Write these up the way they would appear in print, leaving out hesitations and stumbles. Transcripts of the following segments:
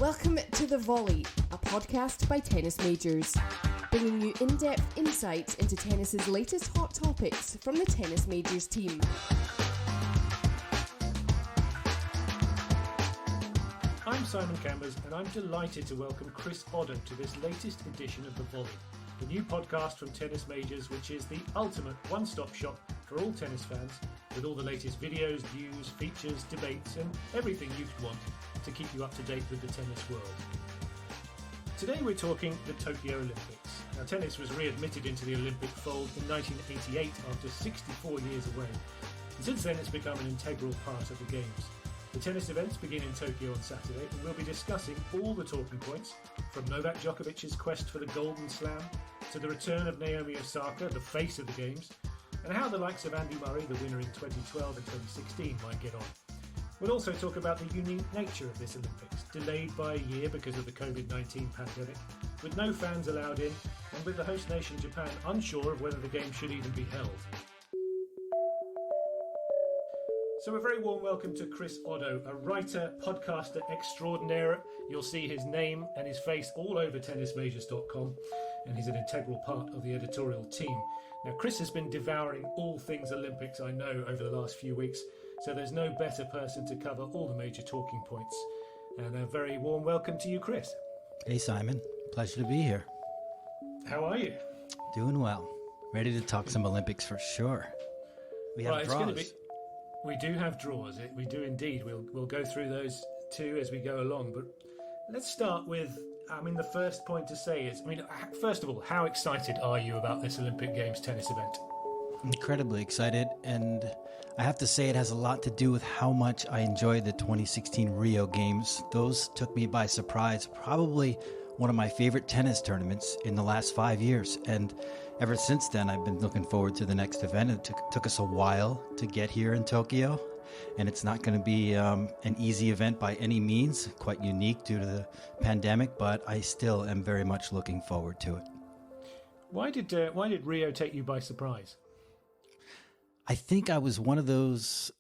Welcome to The Volley, a podcast by tennis majors, bringing you in-depth insights into tennis's latest hot topics from the tennis majors team. I'm Simon Cambers, and I'm delighted to welcome Chris Oddo to this latest edition of The Volley, the new podcast from Tennis Majors, which is the ultimate one-stop shop for all tennis fans, with all the latest videos, news, features, debates, and everything you'd want to keep you up to date with the tennis world. Today we're talking the Tokyo Olympics. Now, tennis was readmitted into the Olympic fold in 1988 after 64 years away, and since then it's become an integral part of the Games. The tennis events begin in Tokyo on Saturday, and we'll be discussing all the talking points, from Novak Djokovic's quest for the Golden Slam to the return of Naomi Osaka, the face of the Games, and how the likes of Andy Murray, the winner in 2012 and 2016, might get on. We'll also talk about the unique nature of this Olympics, delayed by a year because of the COVID-19 pandemic, with no fans allowed in, and with the host nation Japan unsure of whether the Games should even be held. So a very warm welcome to Chris Oddo, a writer, podcaster extraordinaire. You'll see his name and his face all over tennismajors.com, and he's an integral part of the editorial team. Now, Chris has been devouring all things Olympics, I know, over the last few weeks, so there's no better person to cover all the major talking points. And a very warm welcome to you, Chris. Hey, Simon. Pleasure to be here. How are you? Doing well. Ready to talk some Olympics for sure. We have draws. We do have draws. We do indeed. We'll go through those too as we go along. But let's start with, the first point to say is, first of all, how excited are you about this Olympic Games tennis event? Incredibly excited, and I have to say it has a lot to do with how much I enjoyed the 2016 Rio Games. Those took me by surprise, probably one of my favorite tennis tournaments in the last 5 years. And ever since then, I've been looking forward to the next event. It took us a while to get here in Tokyo, and it's not going to be an easy event by any means, quite unique due to the pandemic, but I still am very much looking forward to it. Why did Rio take you by surprise? I think I was one of those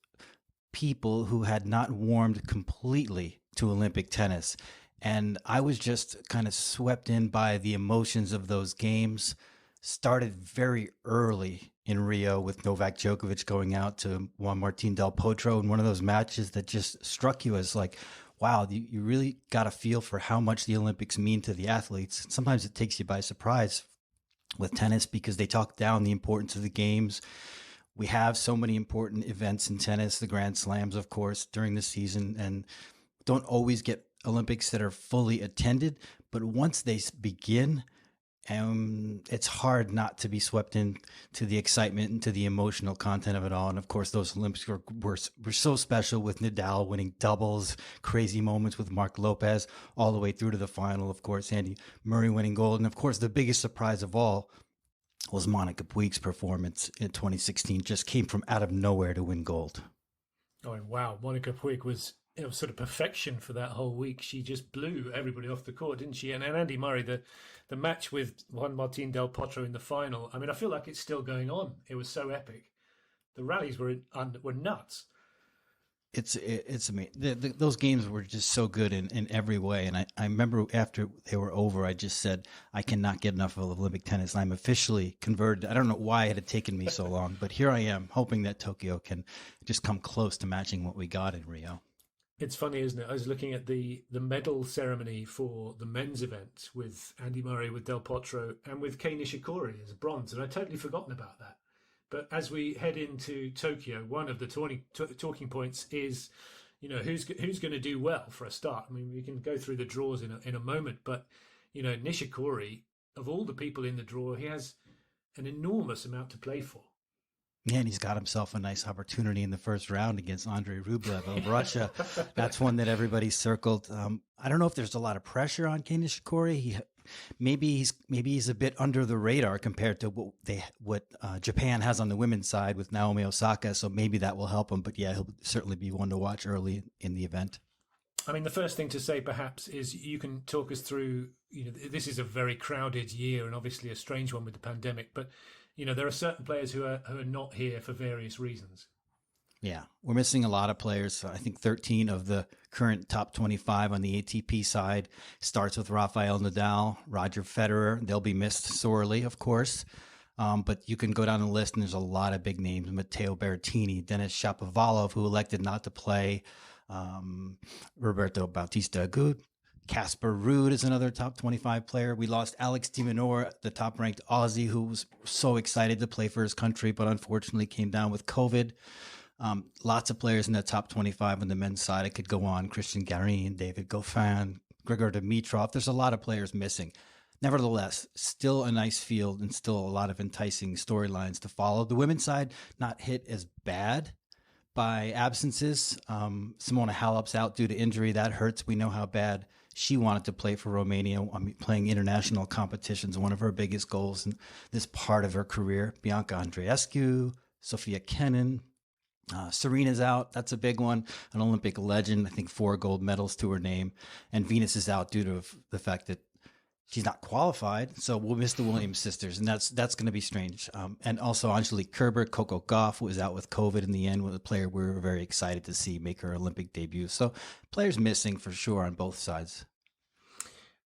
people who had not warmed completely to Olympic tennis. And I was just kind of swept in by the emotions of those games. Started very early in Rio with Novak Djokovic going out to Juan Martín del Potro in one of those matches that just struck you as like, wow, you really got a feel for how much the Olympics mean to the athletes. Sometimes it takes you by surprise with tennis because they talk down the importance of the games. We have so many important events in tennis, the Grand Slams, of course, during the season, and don't always get Olympics that are fully attended. But once they begin, it's hard not to be swept into the excitement and to the emotional content of it all. And of course, those Olympics were so special with Nadal winning doubles, crazy moments with Mark Lopez, all the way through to the final. Of course, Andy Murray winning gold. And of course, the biggest surprise of all was Monica Puig's performance in 2016. Just came from out of nowhere to win gold. Oh, wow. Monica Puig was sort of perfection for that whole week. She just blew everybody off the court, didn't she? And Andy Murray, the match with Juan Martín del Potro in the final, I feel like it's still going on. It was so epic. The rallies were nuts. It's amazing. Those games were just so good in every way. And I remember after they were over, I just said, I cannot get enough of Olympic tennis. I'm officially converted. I don't know why it had taken me so long, but here I am hoping that Tokyo can just come close to matching what we got in Rio. It's funny, isn't it? I was looking at the medal ceremony for the men's event with Andy Murray, with Del Potro, and with Kei Nishikori as bronze, and I'd totally forgotten about that. But as we head into Tokyo, one of the talking points is, who's going to do well for a start. We can go through the draws in a moment, but Nishikori, of all the people in the draw, he has an enormous amount to play for. Yeah, and he's got himself a nice opportunity in the first round against Andrei Rublev of Russia. That's one that everybody circled. I don't know if there's a lot of pressure on Kei Nishikori. Maybe he's a bit under the radar compared to what Japan has on the women's side with Naomi Osaka. So maybe that will help him. But yeah, he'll certainly be one to watch early in the event. The first thing to say perhaps is you can talk us through. This is a very crowded year and obviously a strange one with the pandemic. But there are certain players who are not here for various reasons. Yeah, we're missing a lot of players. I think 13 of the current top 25 on the ATP side starts with Rafael Nadal, Roger Federer. They'll be missed sorely, of course. But you can go down the list and there's a lot of big names. Matteo Berrettini, Denis Shapovalov, who elected not to play, Roberto Bautista Agut, Casper Ruud is another top 25 player. We lost Alex de Minaur, the top ranked Aussie, who was so excited to play for his country, but unfortunately came down with COVID. Lots of players in the top 25 on the men's side. I could go on. Christian Garin, David Goffin, Grigor Dimitrov. There's a lot of players missing. Nevertheless, still a nice field and still a lot of enticing storylines to follow. The women's side not hit as bad by absences. Simona Halep's out due to injury. That hurts. We know how bad she wanted to play for Romania. I mean, playing international competitions, one of her biggest goals in this part of her career. Bianca Andreescu, Sofia Kenin. Serena's out. That's a big one. An Olympic legend. I think 4 gold medals to her name. And Venus is out due to the fact that she's not qualified. So we'll miss the Williams sisters. And that's going to be strange. And also Angelique Kerber, Coco Gauff was out with COVID in the end, with a player we were very excited to see make her Olympic debut. So players missing for sure on both sides.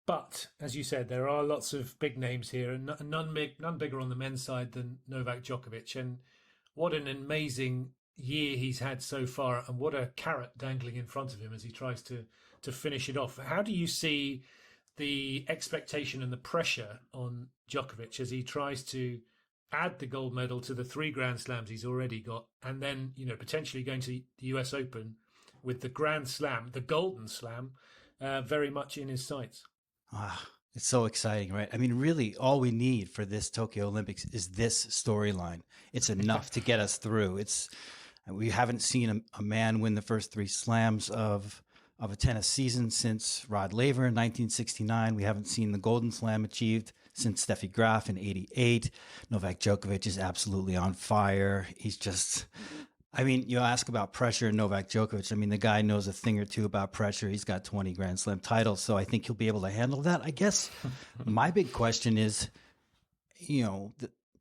But as you said, there are lots of big names here, and none bigger on the men's side than Novak Djokovic. And what an amazing year he's had so far, and what a carrot dangling in front of him as he tries to finish it off. How do you see the expectation and the pressure on Djokovic as he tries to add the gold medal to the 3 Grand Slams he's already got, and then, you know, potentially going to the US Open with the Grand Slam, the Golden Slam, very much in his sights? It's so exciting, right? I mean, really, all we need for this Tokyo Olympics is this storyline. It's enough to get us through. We haven't seen a man win the first 3 slams of a tennis season since Rod Laver in 1969. We haven't seen the Golden Slam achieved since Steffi Graf in 88. Novak Djokovic is absolutely on fire. He's just, I mean, you ask about pressure in Novak Djokovic. I mean, the guy knows a thing or two about pressure. He's got 20 Grand Slam titles, so I think he'll be able to handle that. I guess my big question is, you know,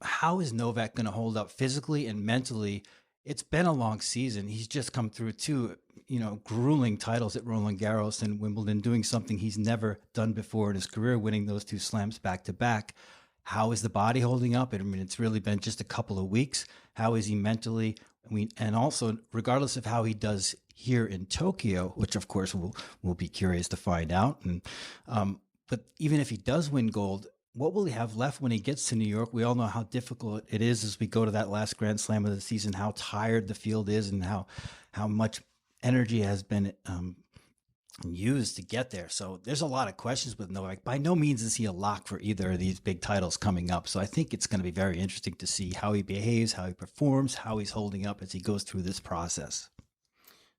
how is Novak going to hold up physically and mentally? It's been a long season. He's just come through 2, you know, grueling titles at Roland Garros and Wimbledon, doing something he's never done before in his career, winning those 2 slams back to back. How is the body holding up? I mean, it's really been just a couple of weeks. How is he mentally? I mean, and also, regardless of how he does here in Tokyo, which of course we'll be curious to find out. And but even if he does win gold, what will he have left when he gets to New York? We all know how difficult it is as we go to that last Grand Slam of the season, how tired the field is and how much energy has been used to get there. So there's a lot of questions with Novak. By no means is he a lock for either of these big titles coming up. So I think it's going to be very interesting to see how he behaves, how he performs, how he's holding up as he goes through this process.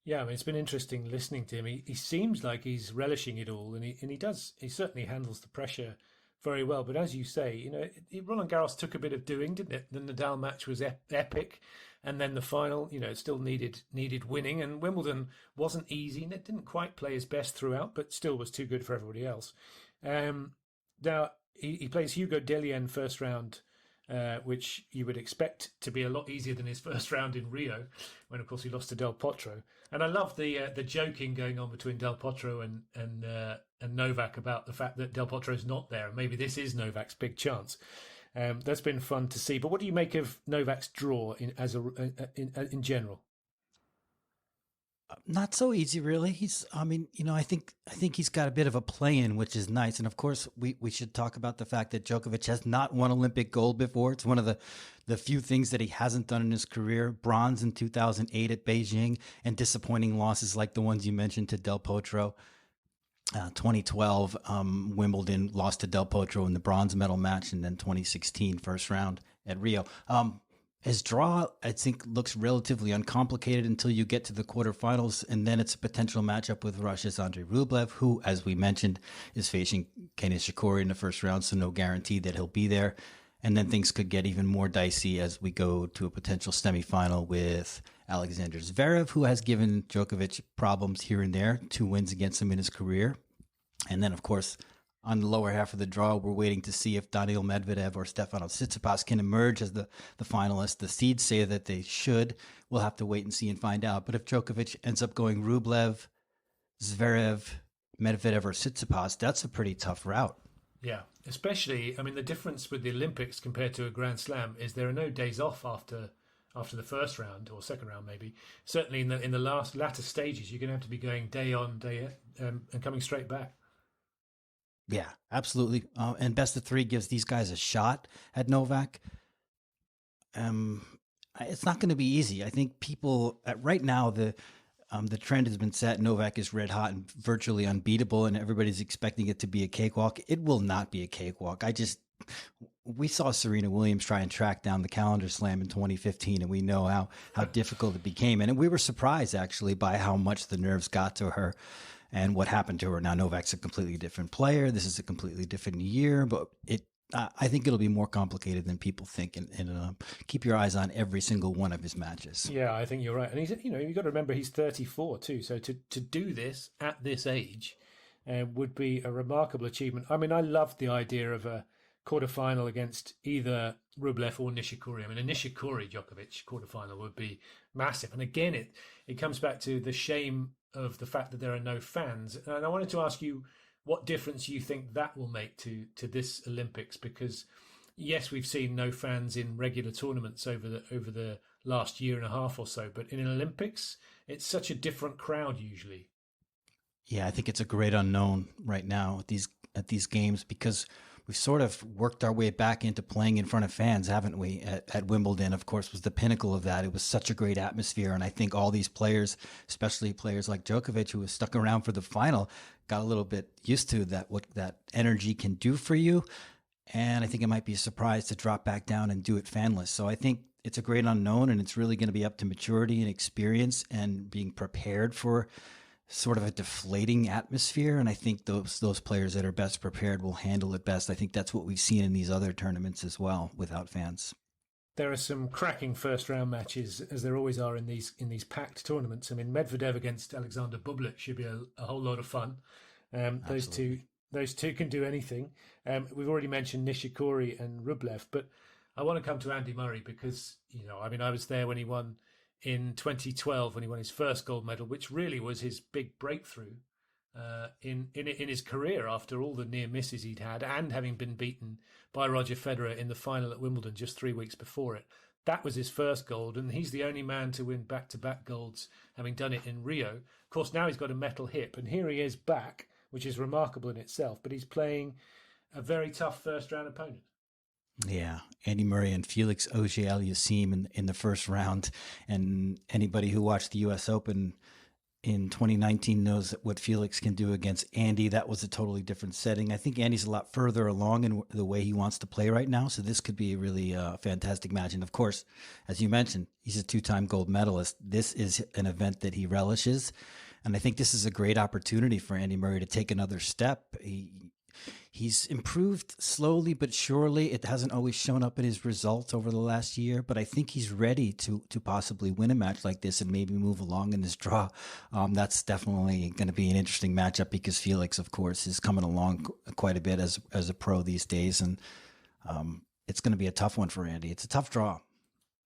Yeah, I mean, it's been interesting listening to him. He seems like he's relishing it all, and he certainly handles the pressure very well. But as you say, you know, Roland Garros took a bit of doing, didn't it? The Nadal match was epic, and then the final, you know, still needed winning. And Wimbledon wasn't easy, and it didn't quite play his best throughout, but still was too good for everybody else. Now he plays Hugo Dellien first round, which you would expect to be a lot easier than his first round in Rio, when of course he lost to Del Potro. And I love the joking going on between Del Potro and Novak about the fact that Del Potro's not there, and maybe this is Novak's big chance. That's been fun to see. But what do you make of Novak's draw in general? Not so easy, really. I think he's got a bit of a play-in, which is nice. And of course, we should talk about the fact that Djokovic has not won Olympic gold before. It's one of the few things that he hasn't done in his career. Bronze in 2008 at Beijing, and disappointing losses like the ones you mentioned to Del Potro. 2012, Wimbledon lost to Del Potro in the bronze medal match, and then 2016 first round at Rio. His draw, I think, looks relatively uncomplicated until you get to the quarterfinals, and then it's a potential matchup with Russia's Andrei Rublev, who, as we mentioned, is facing Kei Nishikori in the first round, so no guarantee that he'll be there. And then things could get even more dicey as we go to a potential semifinal with Alexander Zverev, who has given Djokovic problems here and there, 2 wins against him in his career. And then, of course, on the lower half of the draw. We're waiting to see if Daniil Medvedev or Stefanos Tsitsipas can emerge as the finalists. The seeds say that they should. We'll have to wait and see and find out. But if Djokovic ends up going Rublev, Zverev, Medvedev, or Tsitsipas, that's a pretty tough route. Yeah, especially, I mean, the difference with the Olympics compared to a Grand Slam is there are no days off after the first round or second round, maybe. Certainly in the latter stages, you're going to have to be going day on, day and coming straight back. Yeah, absolutely. And best of three gives these guys a shot at Novak. It's not going to be easy. I think people right now, the trend has been set. Novak is red hot and virtually unbeatable, and everybody's expecting it to be a cakewalk. It will not be a cakewalk. We saw Serena Williams try and track down the calendar slam in 2015, and we know how difficult it became. And we were surprised, actually, by how much the nerves got to her and what happened to her. Now, Novak's a completely different player. This is a completely different year, but I think it'll be more complicated than people think. And keep your eyes on every single one of his matches. Yeah, I think you're right. And you've got to remember he's 34 too. So to do this at this age would be a remarkable achievement. I mean, I loved the idea of a quarterfinal against either Rublev or Nishikori. I mean, a Nishikori-Djokovic quarterfinal would be massive. And again, it comes back to the shame of the fact that there are no fans. And I wanted to ask you what difference you think that will make to this Olympics, because yes, we've seen no fans in regular tournaments over the last year and a half or so, but in an Olympics, it's such a different crowd usually. Yeah, I think it's a great unknown right now at these games, because we've sort of worked our way back into playing in front of fans, haven't we? At Wimbledon, of course, was the pinnacle of that. It was such a great atmosphere. And I think all these players, especially players like Djokovic, who was stuck around for the final, got a little bit used to what that energy can do for you. And I think it might be a surprise to drop back down and do it fanless. So I think it's a great unknown, and it's really going to be up to maturity and experience and being prepared for sort of a deflating atmosphere. And I think those players that are best prepared will handle it best. I think that's what we've seen in these other tournaments as well without fans. There are some cracking first round matches, as there always are in these packed tournaments. I mean, Medvedev against Alexander Bublik should be a whole lot of fun. Those two can do anything. We've already mentioned Nishikori and Rublev, but I want to come to Andy Murray because, I mean, I was there when he won in 2012 when he won his first gold medal, which really was his big breakthrough in his career after all the near misses he'd had and having been beaten by Roger Federer in the final at Wimbledon just 3 weeks before it. That was his first gold, and he's the only man to win back-to-back golds, having done it in Rio. Of course, now he's got a metal hip, and here he is back, which is remarkable in itself, but he's playing a very tough first-round opponent. Yeah, Andy Murray and Felix Auger-Aliassime in the first round. And anybody who watched the U.S. Open in 2019 knows what Felix can do against Andy. That was a totally different setting. I think Andy's a lot further along in the way he wants to play right now. So this could be a really fantastic match. And of course, as you mentioned, he's a 2-time gold medalist. This is an event that he relishes. And I think this is a great opportunity for Andy Murray to take another step. He's improved slowly but surely. It hasn't always shown up in his results over the last year, but I think he's ready to possibly win a match like this and maybe move along in this draw. That's definitely going to be an interesting matchup because Felix, of course, is coming along quite a bit as a pro these days, and it's going to be a tough one for Andy. It's a tough draw.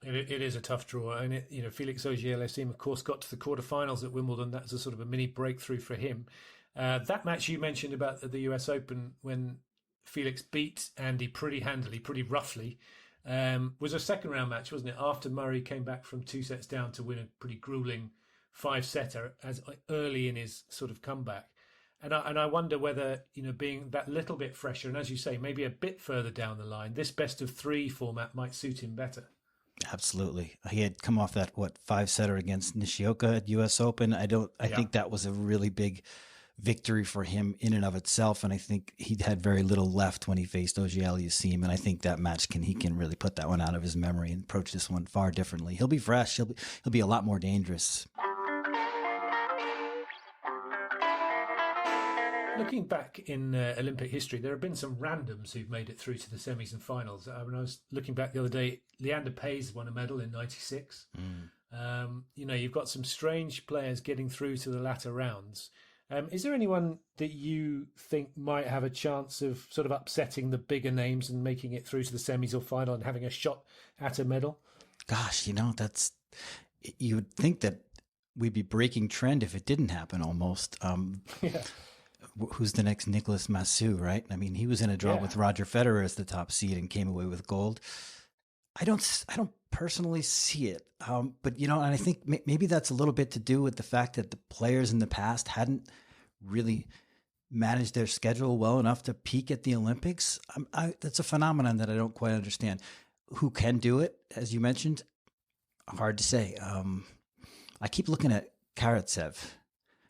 It is a tough draw, and Felix Auger-Aliassime, of course, got to the quarterfinals at Wimbledon. That's a sort of a mini breakthrough for him. That match you mentioned about the US Open when Felix beat Andy pretty handily, pretty roughly, was a second round match, wasn't it? After Murray came back from 2 sets down to win a pretty grueling 5-setter as early in his sort of comeback. And I wonder whether, being that little bit fresher and, as you say, maybe a bit further down the line, this best of 3 format might suit him better. Absolutely. He had come off that 5-setter against Nishioka at US Open. I think that was a really big victory for him in and of itself, and I think he had very little left when he faced Auger-Aliassime, and I think that match he can really put that one out of his memory and approach this one far differently. He'll be fresh. He'll be a lot more dangerous. Looking back in Olympic history, there have been some randoms who've made it through to the semis and finals. When I was looking back the other day, Leander Paes won a medal in '96. You've got some strange players getting through to the latter rounds. Is there anyone that you think might have a chance of sort of upsetting the bigger names and making it through to the semis or final and having a shot at a medal? Gosh, you would think that we'd be breaking trend if it didn't happen almost. Yeah. Who's the next Nicolas Massou, right? I mean, he was in a draw with Roger Federer as the top seed and came away with gold. I don't personally see it. But, and I think maybe that's a little bit to do with the fact that the players in the past hadn't really managed their schedule well enough to peak at the Olympics. That's a phenomenon that I don't quite understand. Who can do it, as you mentioned? Hard to say. I keep looking at Karatsev,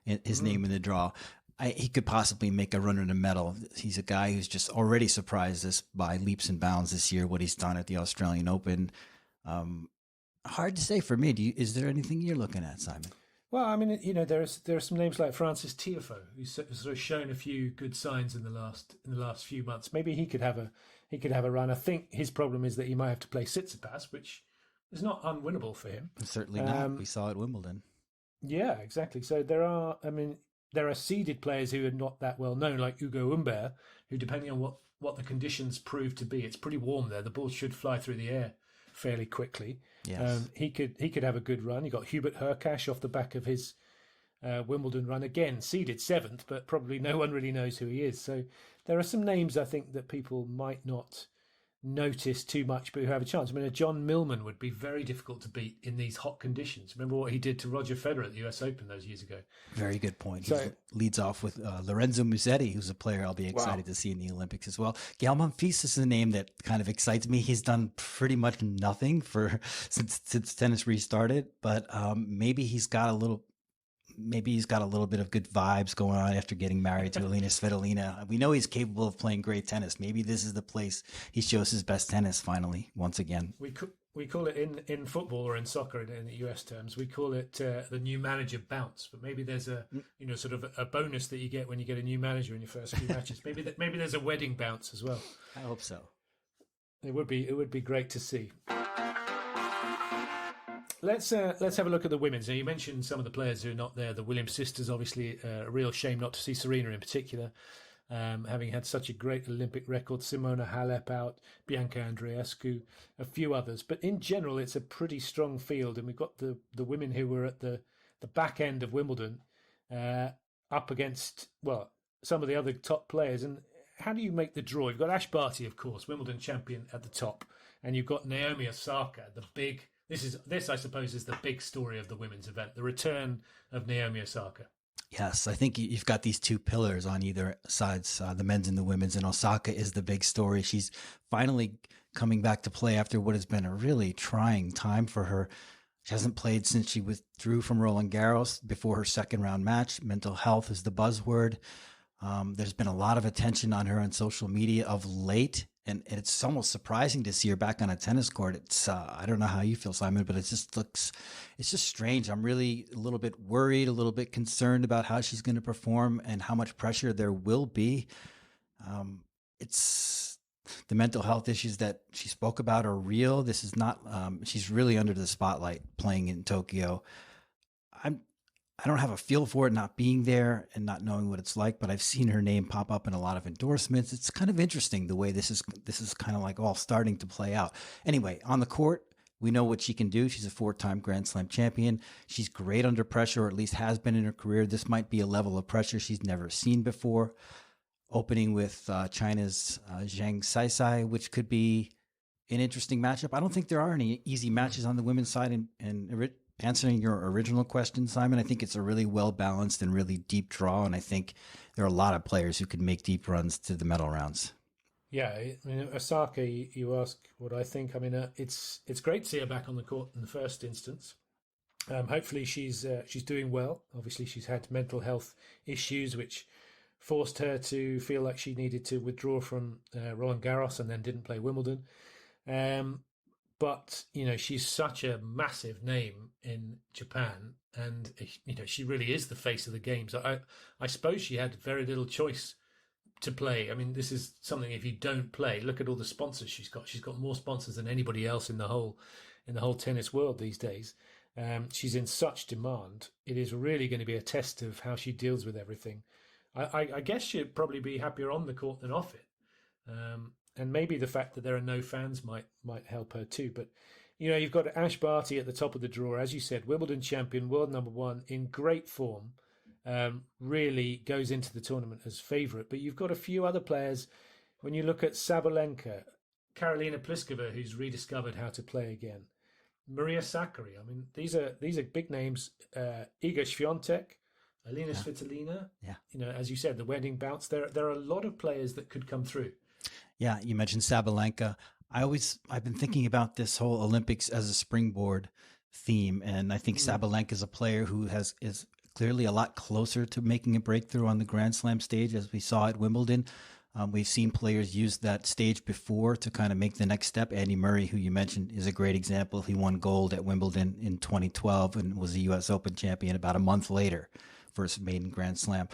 his name in the draw. He could possibly make a run at a medal. He's a guy who's just already surprised us by leaps and bounds this year, what he's done at the Australian Open. Hard to say for me. Is there anything you're looking at, Simon? Well, I mean, there are some names like Francis Tiafoe, who's sort of shown a few good signs in the last few months. Maybe he could have a run. I think his problem is that he might have to play Tsitsipas, which is not unwinnable for him. Certainly not. We saw at Wimbledon. Yeah, exactly. So there are seeded players who are not that well known, like Ugo Humbert, who, depending on what the conditions prove to be, it's pretty warm there. The ball should fly through the air fairly quickly. Yes. He could have a good run. You got Hubert Hurkacz off the back of his Wimbledon run, again seeded seventh, but probably no one really knows who he is. So there are some names I think that people might not notice too much, but who have a chance. I mean, a John Millman would be very difficult to beat in these hot conditions. Remember what he did to Roger Federer at the US Open those years ago. Very good point. So, he leads off with Lorenzo Musetti, who's a player I'll be excited to see in the Olympics as well. Gael Monfils is a name that kind of excites me. He's done pretty much nothing since tennis restarted, but maybe he's got a little bit of good vibes going on after getting married to Alina Svitolina. We know he's capable of playing great tennis. Maybe this is the place he shows his best tennis finally, once again. We call it in football or in soccer in the US terms, we call it the new manager bounce. But maybe there's a sort of a bonus that you get when you get a new manager in your first few matches. Maybe there's a wedding bounce as well. I hope so. It would be great to see. Let's have a look at the women's. Now, you mentioned some of the players who are not there. The Williams sisters, obviously, a real shame not to see Serena in particular, having had such a great Olympic record. Simona Halep out, Bianca Andreescu, a few others. But in general, it's a pretty strong field, and we've got the women who were at the back end of Wimbledon up against, some of the other top players. And how do you make the draw? You've got Ash Barty, of course, Wimbledon champion at the top, and you've got Naomi Osaka, the big. This, I suppose, is the big story of the women's event, the return of Naomi Osaka. Yes, I think you've got these two pillars on either sides, the men's and the women's, and Osaka is the big story. She's finally coming back to play after what has been a really trying time for her. She hasn't played since she withdrew from Roland Garros before her second round match. Mental health is the buzzword. There's been a lot of attention on her on social media of late. And it's almost surprising to see her back on a tennis court. It's I don't know how you feel, Simon, but it's just strange. I'm really a little bit worried, a little bit concerned about how she's going to perform and how much pressure there will be. It's the mental health issues that she spoke about are real. This is not. She's really under the spotlight playing in Tokyo. I don't have a feel for it not being there and not knowing what it's like, but I've seen her name pop up in a lot of endorsements. It's kind of interesting the way this is kind of like all starting to play out. Anyway, on the court, we know what she can do. She's a 4-time Grand Slam champion. She's great under pressure, or at least has been in her career. This might be a level of pressure she's never seen before. Opening with China's Zhang Saisai, which could be an interesting matchup. I don't think there are any easy matches on the women's side, and answering your original question, Simon, I think it's a really well-balanced and really deep draw, and I think there are a lot of players who could make deep runs to the medal rounds. Yeah, I mean, Osaka, you ask what I think. I mean, it's great to see her back on the court in the first instance. Hopefully she's doing well. Obviously, she's had mental health issues, which forced her to feel like she needed to withdraw from Roland Garros and then didn't play Wimbledon. But, she's such a massive name in Japan, and, she really is the face of the games. I suppose she had very little choice to play. I mean, this is something, if you don't play, look at all the sponsors she's got. She's got more sponsors than anybody else in the whole tennis world these days. She's in such demand. It is really going to be a test of how she deals with everything. I guess she'd probably be happier on the court than off it. And maybe the fact that there are no fans might help her too. But, you've got Ash Barty at the top of the draw. As you said, Wimbledon champion, world number one, in great form, really goes into the tournament as favourite. But you've got a few other players. When you look at Sabalenka, Karolina Pliskova, who's rediscovered how to play again, Maria Sakkari. I mean, these are big names. Iga Swiatek, Alina Svitolina. Yeah. As you said, the wedding bounce. There are a lot of players that could come through. Yeah, you mentioned Sabalenka. I've been thinking about this whole Olympics as a springboard theme, and I think Sabalenka is a player who is clearly a lot closer to making a breakthrough on the Grand Slam stage, as we saw at Wimbledon. We've seen players use that stage before to kind of make the next step. Andy Murray, who you mentioned, is a great example. He won gold at Wimbledon in 2012 and was a U.S. Open champion about a month later, first maiden Grand Slam.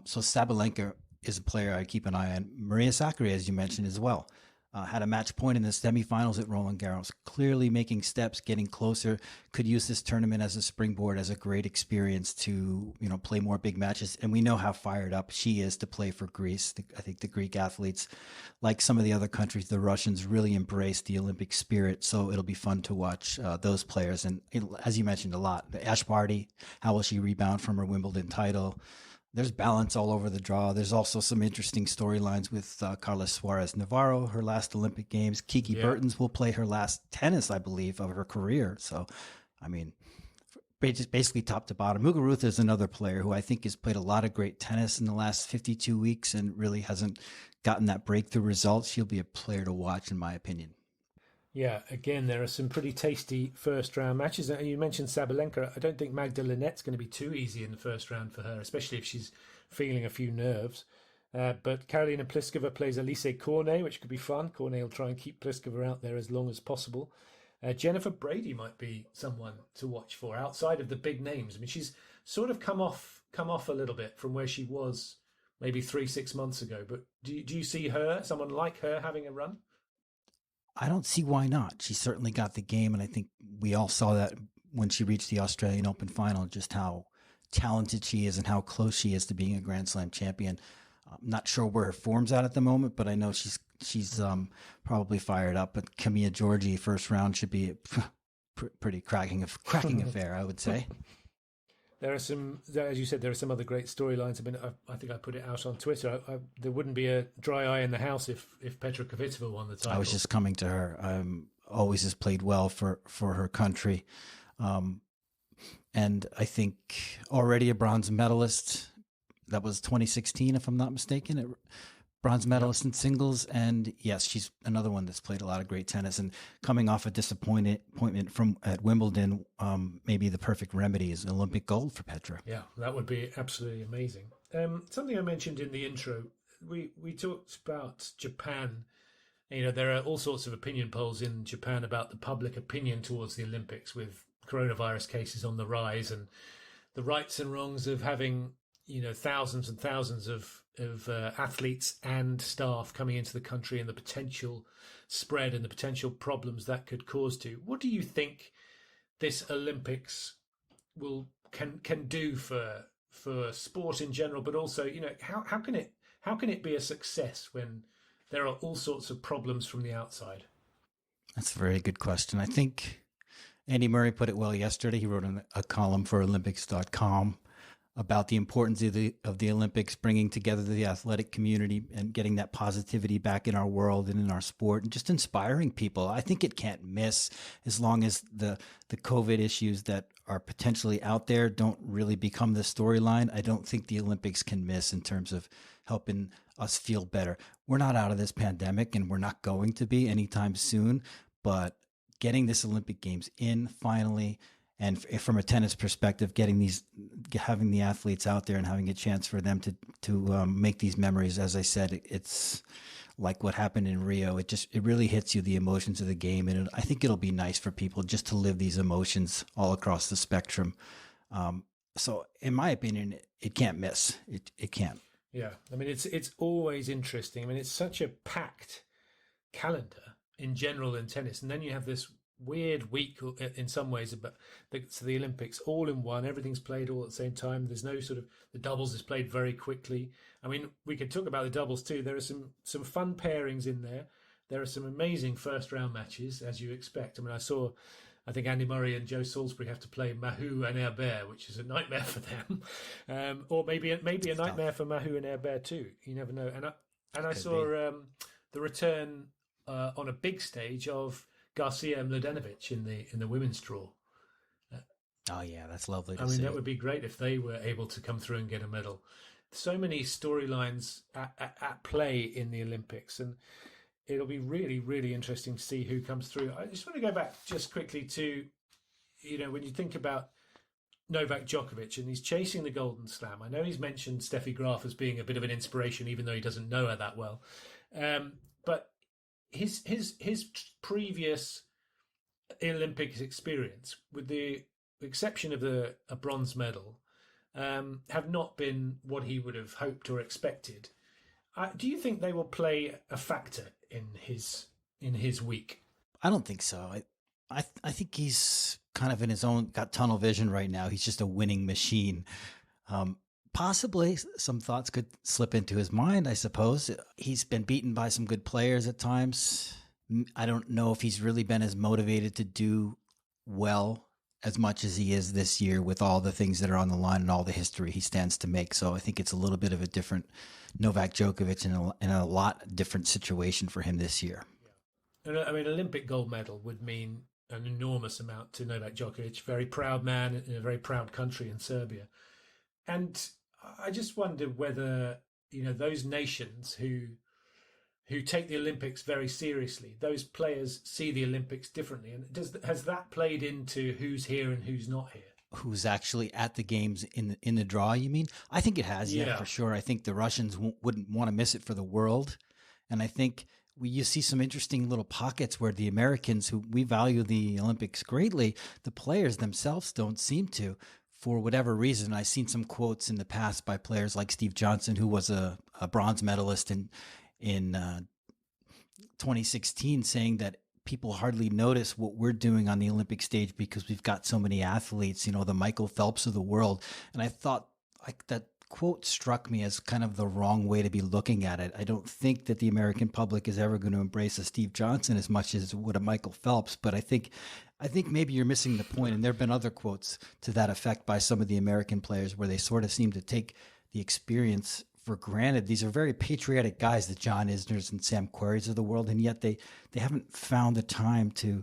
So Sabalenka is a player I keep an eye on. Maria Sakkari, as you mentioned, as well. Had a match point in the semifinals at Roland Garros, clearly making steps, getting closer, could use this tournament as a springboard, as a great experience to, play more big matches. And we know how fired up she is to play for Greece. I think the Greek athletes, like some of the other countries, the Russians really embrace the Olympic spirit. So it'll be fun to watch those players. And as you mentioned a lot, the Ash Barty, how will she rebound from her Wimbledon title? There's balance all over the draw. There's also some interesting storylines with Carla Suarez Navarro, her last Olympic Games. Kiki Bertens will play her last tennis, I believe, of her career. So, I mean, basically top to bottom. Muguruza is another player who I think has played a lot of great tennis in the last 52 weeks and really hasn't gotten that breakthrough result. She'll be a player to watch, in my opinion. Yeah, again, there are some pretty tasty first-round matches. You mentioned Sabalenka. I don't think Magda Linette's going to be too easy in the first round for her, especially if she's feeling a few nerves. But Karolina Pliskova plays Elise Cornet, which could be fun. Cornet will try and keep Pliskova out there as long as possible. Jennifer Brady might be someone to watch for outside of the big names. I mean, she's sort of come off a little bit from where she was maybe 3-6 months ago. But do you see her, someone like her, having a run? I don't see why not. She certainly got the game, and I think we all saw that when she reached the Australian Open final, just how talented she is and how close she is to being a Grand Slam champion. I'm not sure where her form's at the moment, but I know she's probably fired up. But Camilla Giorgi, first round, should be a pretty cracking affair, I would say. There are some, as you said, there are some other great storylines. I mean, I think I put it out on Twitter. There wouldn't be a dry eye in the house if Petra Kvitova won the title. I was just coming to her. Always has played well for her country. And I think already a bronze medalist. That was 2016, if I'm not mistaken. Bronze medalist in singles, and yes, she's another one that's played a lot of great tennis. And coming off a disappointment at Wimbledon, maybe the perfect remedy is Olympic gold for Petra. Yeah, that would be absolutely amazing. Something I mentioned in the intro, we talked about Japan. There are all sorts of opinion polls in Japan about the public opinion towards the Olympics, with coronavirus cases on the rise and the rights and wrongs of having thousands and thousands of athletes and staff coming into the country, and the potential spread and the potential problems that could cause to. What do you think this Olympics can do for sport in general, but also, how can it be a success when there are all sorts of problems from the outside? That's a very good question. I think Andy Murray put it well yesterday. He wrote a column for Olympics.com about the importance of the Olympics, bringing together the athletic community and getting that positivity back in our world and in our sport, and just inspiring people. I think it can't miss, as long as the COVID issues that are potentially out there don't really become the storyline. I don't think the Olympics can miss in terms of helping us feel better. We're not out of this pandemic, and we're not going to be anytime soon, but getting this Olympic Games in finally, and from a tennis perspective, having the athletes out there and having a chance for them to make these memories. As I said, it's like what happened in Rio. It really hits you, the emotions of the game, and I think it'll be nice for people just to live these emotions all across the spectrum. So, in my opinion, it can't miss. It can't. Yeah, I mean, it's always interesting. I mean, it's such a packed calendar in general in tennis, and then you have this weird week in some ways, but the Olympics all in one. Everything's played all at the same time. There's no sort of, the doubles is played very quickly. I mean, we could talk about the doubles too. There are some fun pairings in there. There are some amazing first round matches, as you expect. I mean, I think Andy Murray and Joe Salisbury have to play Mahut and Herbert, which is a nightmare for them, or maybe a nightmare for Mahut and Herbert too. You never know. And I saw the return on a big stage of Garcia and Mladenovic in the women's draw. Oh yeah, that's lovely. I mean, that would be great if they were able to come through and get a medal. So many storylines at play in the Olympics, and it'll be really, really interesting to see who comes through. I just want to go back just quickly to, when you think about Novak Djokovic and he's chasing the Golden Slam. I know he's mentioned Steffi Graf as being a bit of an inspiration, even though he doesn't know her that well. But his previous Olympics experience, with the exception of a bronze medal, have not been what he would have hoped or expected. Do you think they will play a factor in his week? I don't think so. I think he's kind of in his own, got tunnel vision right now. He's just a winning machine. Possibly some thoughts could slip into his mind, I suppose. He's been beaten by some good players at times. I don't know if he's really been as motivated to do well as much as he is this year with all the things that are on the line and all the history he stands to make. So I think it's a little bit of a different Novak Djokovic in a lot different situation for him this year. Yeah. I mean, Olympic gold medal would mean an enormous amount to Novak Djokovic, very proud man in a very proud country in Serbia. And I just wonder whether, those nations who take the Olympics very seriously, those players see the Olympics differently. And has that played into who's here and who's not here? Who's actually at the games in the draw, you mean? I think it has, yeah, for sure. I think the Russians wouldn't want to miss it for the world. And I think you see some interesting little pockets where the Americans, who we value the Olympics greatly, the players themselves don't seem to, for whatever reason. I've seen some quotes in the past by players like Steve Johnson, who was a bronze medalist in 2016, saying that people hardly notice what we're doing on the Olympic stage because we've got so many athletes, the Michael Phelps of the world. And I thought, like, that quote struck me as kind of the wrong way to be looking at it. I don't think that the American public is ever going to embrace a Steve Johnson as much as would a Michael Phelps. But I think maybe you're missing the point. And there have been other quotes to that effect by some of the American players where they sort of seem to take the experience for granted. These are very patriotic guys, the John Isners and Sam Querreys of the world, and yet they haven't found the time to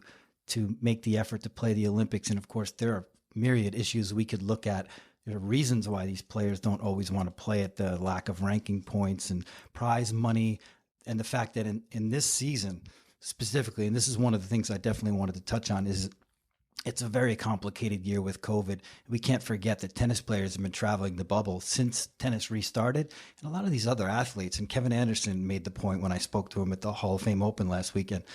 make the effort to play the Olympics. And of course, there are myriad issues we could look at. There are reasons why these players don't always want to play at the lack of ranking points and prize money, and the fact that in this season specifically, and this is one of the things I definitely wanted to touch on, is it's a very complicated year with COVID. We can't forget that tennis players have been traveling the bubble since tennis restarted. And a lot of these other athletes, and Kevin Anderson made the point when I spoke to him at the Hall of Fame Open last weekend,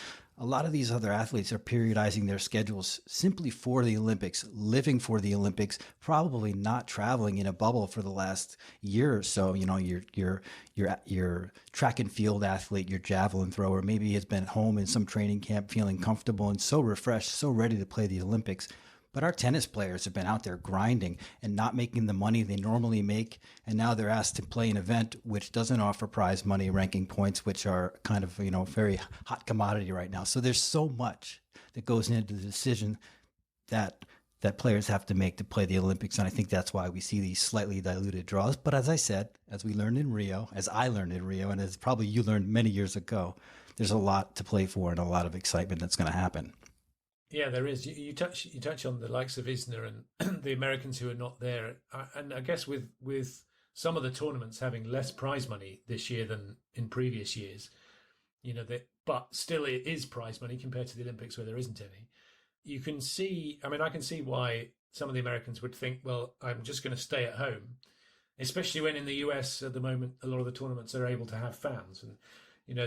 a lot of these other athletes are periodizing their schedules simply for the Olympics, living for the Olympics, probably not traveling in a bubble for the last year or so. Your track and field athlete, your javelin thrower, maybe has been at home in some training camp feeling comfortable and so refreshed, so ready to play the Olympics. But our tennis players have been out there grinding and not making the money they normally make. And now they're asked to play an event which doesn't offer prize money, ranking points, which are kind of, very hot commodity right now. So there's so much that goes into the decision that players have to make to play the Olympics. And I think that's why we see these slightly diluted draws. But as I said, as we learned in Rio, as I learned in Rio, and as probably you learned many years ago, there's a lot to play for and a lot of excitement that's going to happen. Yeah, there is. You touch on the likes of Isner and the Americans who are not there, and I guess with some of the tournaments having less prize money this year than in previous years, but still it is prize money compared to the Olympics where there isn't any. You can see. I mean, I can see why some of the Americans would think, well, I'm just going to stay at home, especially when in the US at the moment a lot of the tournaments are able to have fans, and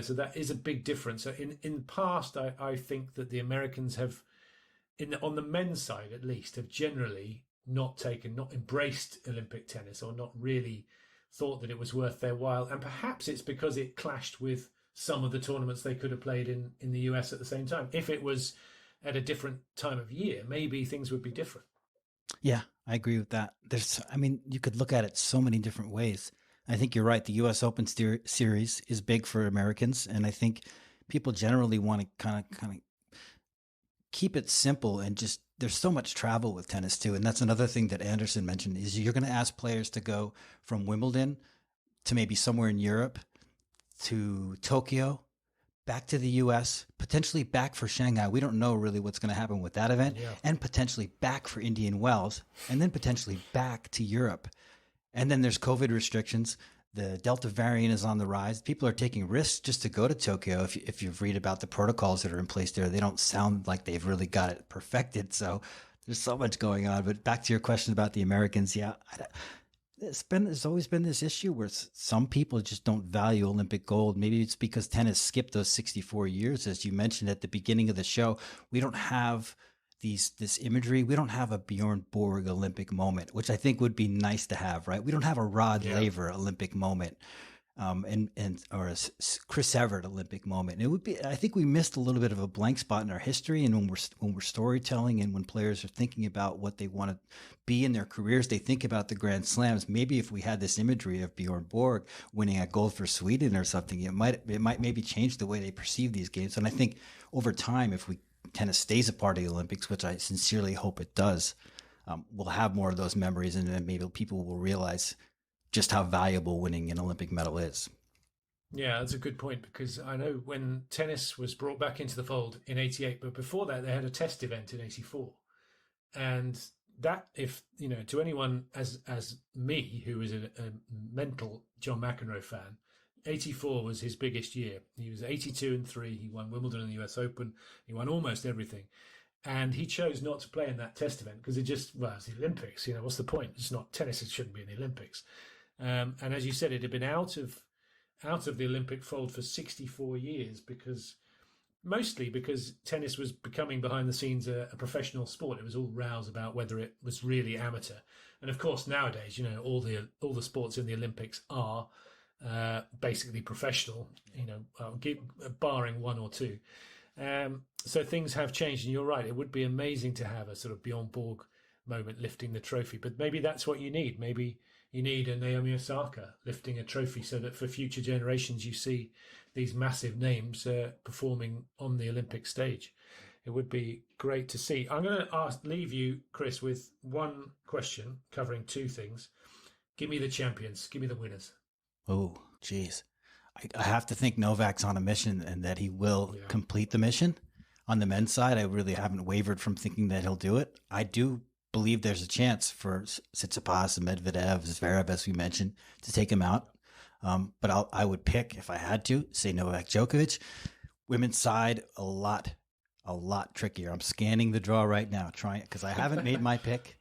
so that is a big difference. So in the past, I think that the Americans have, on the men's side at least, have generally not embraced Olympic tennis, or not really thought that it was worth their while. And perhaps it's because it clashed with some of the tournaments they could have played in the US at the same time. If it was at a different time of year, maybe things would be different. Yeah, I agree with that. You could look at it so many different ways. I think you're right. The U.S. Open Series is big for Americans, and I think people generally want to kind of keep it simple and just. There's so much travel with tennis too, and that's another thing that Anderson mentioned. Is you're going to ask players to go from Wimbledon to maybe somewhere in Europe to Tokyo, back to the U.S., potentially back for Shanghai. We don't know really what's going to happen with that event, and potentially back for Indian Wells, and then potentially back to Europe. And then there's COVID restrictions. The Delta variant is on the rise. People are taking risks just to go to Tokyo. If you've read about the protocols that are in place there, they don't sound like they've really got it perfected. So there's so much going on. But back to your question about the Americans, there's always been this issue where some people just don't value Olympic gold. Maybe it's because tennis skipped those 64 years, as you mentioned at the beginning of the show. We don't have this imagery. We don't have a Bjorn Borg Olympic moment, which I think would be nice to have, right? We don't have a Rod Laver Olympic moment, or a Chris Evert Olympic moment. It would be. I think we missed a little bit of a blank spot in our history, and when we're storytelling, and when players are thinking about what they want to be in their careers, they think about the Grand Slams. Maybe if we had this imagery of Bjorn Borg winning a gold for Sweden or something, it might maybe change the way they perceive these games. And I think over time, if tennis stays a part of the Olympics, which I sincerely hope it does, we'll have more of those memories, and then maybe people will realize just how valuable winning an Olympic medal is. Yeah, that's a good point, because I know when tennis was brought back into the fold in 88, but before that they had a test event in 84. And that, if, to anyone as me, who is a mental John McEnroe fan, 84 was his biggest year. He was 82-3. He won Wimbledon and the US Open. He won almost everything. And he chose not to play in that test event because it's the Olympics. What's the point? It's not tennis. It shouldn't be in the Olympics. And as you said, it had been out of the Olympic fold for 64 years mostly because tennis was becoming behind the scenes a professional sport. It was all rows about whether it was really amateur. And of course, nowadays, all the sports in the Olympics are basically professional, barring one or two. So things have changed, and you're right. It would be amazing to have a sort of Bjorn Borg moment lifting the trophy, but maybe that's what you need. Maybe you need a Naomi Osaka lifting a trophy so that for future generations you see these massive names performing on the Olympic stage. It would be great to see. I'm going to leave you, Chris, with one question covering two things. Give me the champions. Give me the winners. Oh, geez. I have to think Novak's on a mission and that he will complete the mission. On the men's side, I really haven't wavered from thinking that he'll do it. I do believe there's a chance for Tsitsipas, Medvedev, Zverev, as we mentioned, to take him out. But I would pick, if I had to, say Novak Djokovic. Women's side, a lot trickier. I'm scanning the draw right now, trying, because I haven't made my pick.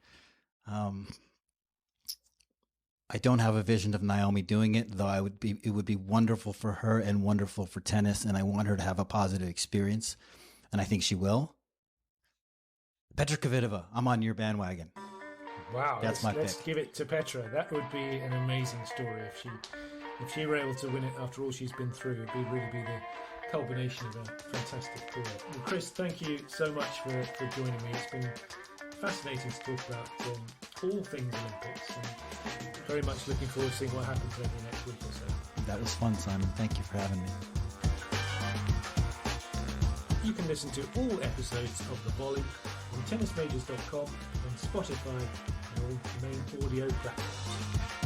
I don't have a vision of Naomi doing it, though it would be wonderful for her and wonderful for tennis, and I want her to have a positive experience, and I think she will. Petra Kvitova, I'm on your bandwagon. Wow, let's give it to Petra. That would be an amazing story if she were able to win it after all she's been through. It would really be the culmination of a fantastic career. Well, Chris, thank you so much for joining me. It's been fascinating to talk about all things Olympics, and very much looking forward to seeing what happens over the next week or so. That was fun, Simon. Thank you for having me. You can listen to all episodes of The Volley on tennismajors.com, on Spotify, and all main audio platforms.